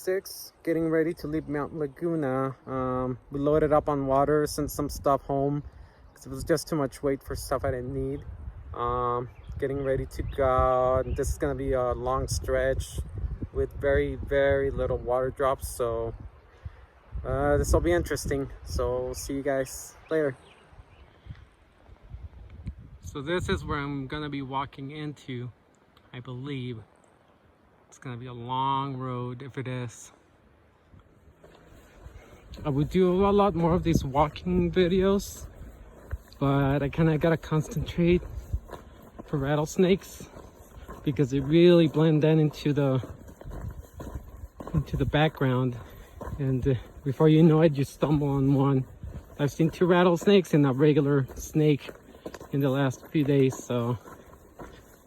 6, getting ready to leave Mount Laguna. We loaded up on water, sent some stuff home because it was just too much weight for stuff I didn't need. Getting ready to go. This is going to be a long stretch with very, very little water drops, so this will be interesting. So see you guys later. So this is where I'm going to be walking into, I believe. It's gonna be a long road if it is. I would do a lot more of these walking videos, but I kind of gotta concentrate for rattlesnakes because they really blend in into the background, and before you know it, you stumble on one. I've seen 2 rattlesnakes and a regular snake in the last few days, so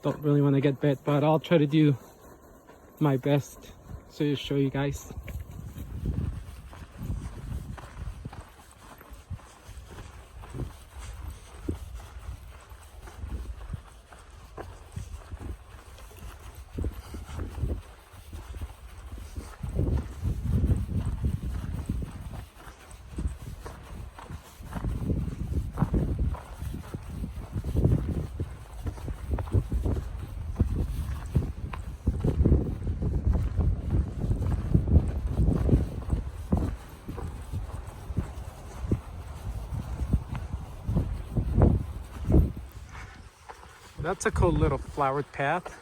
don't really want to get bit, but I'll try to do my best to show you guys. That's a cool little flowered path.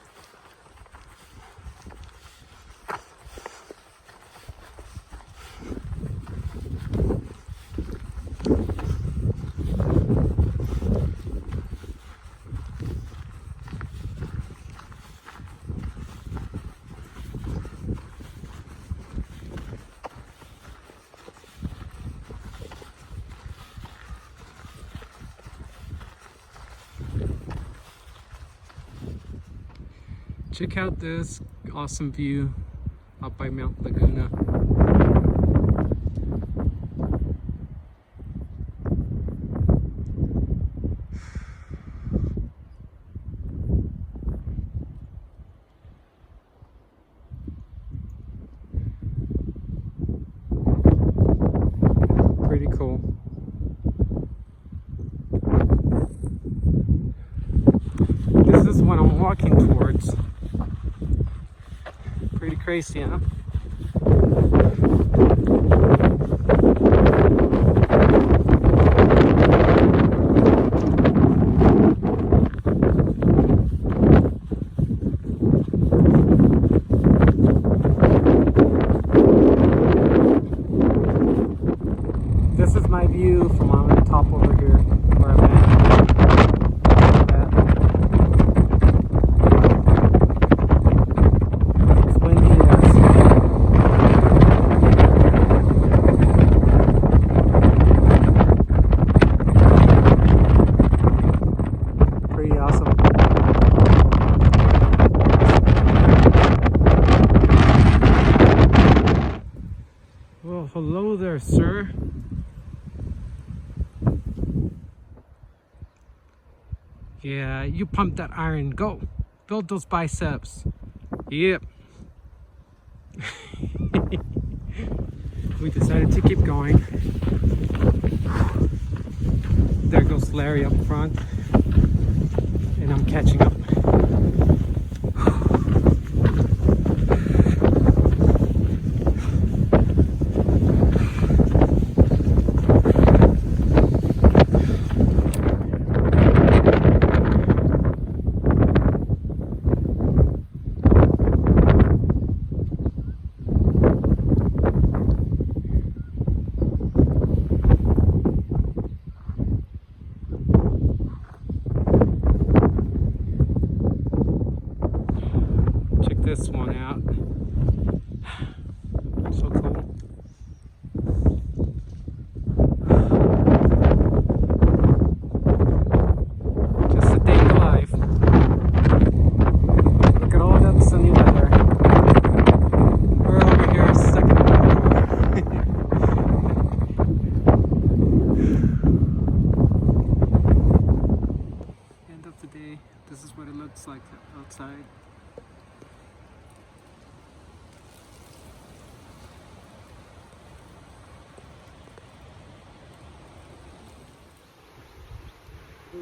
Check out this awesome view up by Mount Laguna. Pretty cool. This is what I'm walking towards. Pretty crazy, huh? This is my view from on the top over here where I'm at. Well, hello there, sir. Yeah, you pump that iron. Go. Build those biceps. Yep. We decided to keep going. There goes Larry up front. And I'm catching up.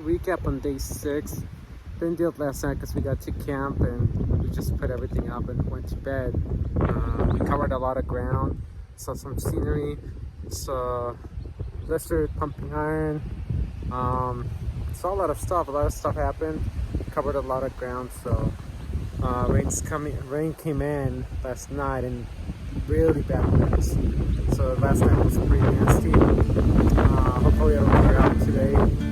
recap on day 6. Didn't do it last night because we got to camp and we just put everything up and went to bed. We covered a lot of ground, saw some scenery, saw blistered pumping iron, saw a lot of stuff happened, covered a lot of ground. So rain came in last night and really bad winds. So last night was pretty nasty. Hopefully it'll clear out today.